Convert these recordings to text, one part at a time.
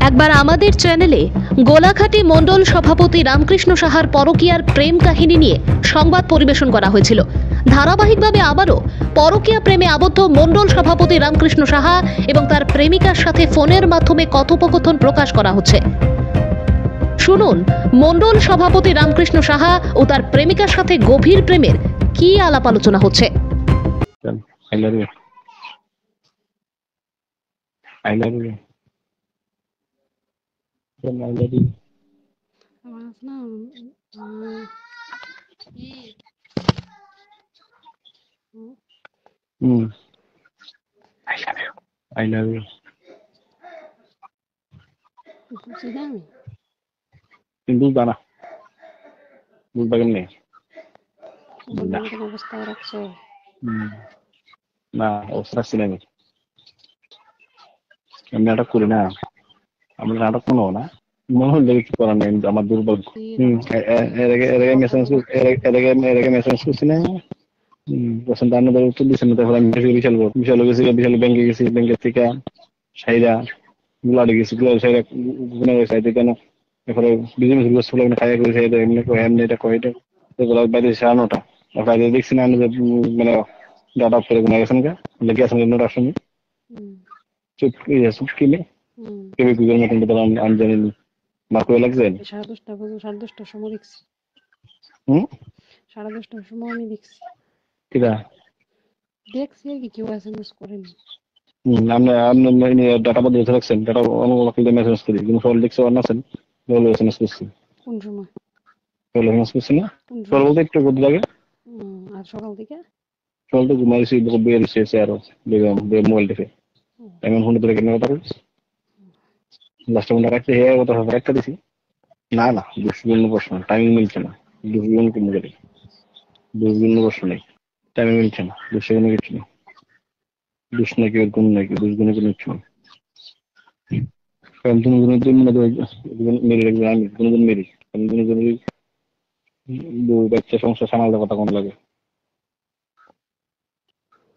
একবার আমাদের চ্যানেলে গোলাঘাটি মণ্ডল সভাপতি রামকৃষ্ণ সাহার পরকীয়ার প্রেম কাহিনী নিয়ে সংবাদ পরিবেশন করা হয়েছিল। ধারাবাহিকভাবে আবারও পরকীয়া প্রেমে আবদ্ধ মণ্ডল সভাপতি রামকৃষ্ণ সাহা এবং তার প্রেমিকার সাথে ফোনের মাধ্যমে কথোপকথন প্রকাশ করা হচ্ছে। শুনুন মণ্ডল সভাপতি রামকৃষ্ণ সাহা ও তার প্রেমিকার সাথে গভীর প্রেমের কি আলাপ আলোচনা হচ্ছে। I love you. বুঝবা না, বুঝবা কেমনি? না অবস্থা রাখছি না আমি নাটক করি না, আমরা নাটক কোনো না মনে হলে কিছু করার নেই, আমার দুর্ভাগ্য। মেসেজ করছি না উত্তর দিচ্ছেন না, তারপর আমি বিশাল বিশাল গেছি, বিশাল ব্যাংকে গেছি, ব্যাংকের থেকে সাইরা গুলাড়ে গেছি, গুলাড়ে সাইরা গুনে সাইতে কেন এরপরে বিজনেস খাইয়া করে সাইডে এমনি এমনি এটা কয় এটা এগুলো বাইরে 9:30 বাইরে দেখছি না যে মানে ডাটা করে গুনে গেছেন লেগে আছেন নোটার সঙ্গে চুপ চুপ কিনে কেউ গুগল মতন তো আমি জানি মার্ক হয়ে লাগছে 10:30 সময় দেখছি। 10:30 সময় আমি দেখছি কিরা দেখছি আর কি কেউ এসএমএস করেনি। আপনি ডাটা বদলে রাখছেন, ডাটা অন্য মেসেজ করি কিন্তু ফল দেখছে অন্য আছেন বলে এসএমএস করছি। কোন সময় বলে এসএমএস করছি না ফল বলতে একটু বদলে লাগে। আর সকাল থেকে ফল তো ঘুমাইছি বের এসে আরো বেগম মোবাইল দেখে এমন ফোন ধরে কেন কথা বলছি লাস্ট টাইম রাখতে হে কথা রাখতে দিছি না না দুশো প্রশ্ন টাইমিং মিলছে না, দুশো কমে গেলে দুশো প্রশ্ন নেই, টাইমিং মিলছে না, দুশো কিছু নেই, দুশ নাকি গুণ নাকি দুশগুণে কোনো কিছু নেই। কারণ তুমি মেরে রাখবে, আমি কোনোদিন মেরি কারণ তুমি বউ বাচ্চা সংসার সামালতে কথা কম লাগে।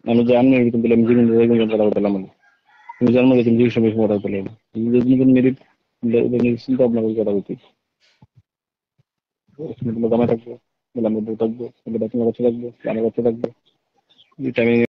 আমি জানি কিন্তু বলে আমি জীবন কথা বলতে পারলাম না, তুমি জন্ম গেছি জীবন সময় কথা বলতে পারলাম না, মেরি চিন্তা ভাবনা করে কথা বলতে দামে থাকবো, বলে আমরা বউ থাকবো, বাচ্চা থাকবো, আমার বাচ্চা থাকবো, টাইমিং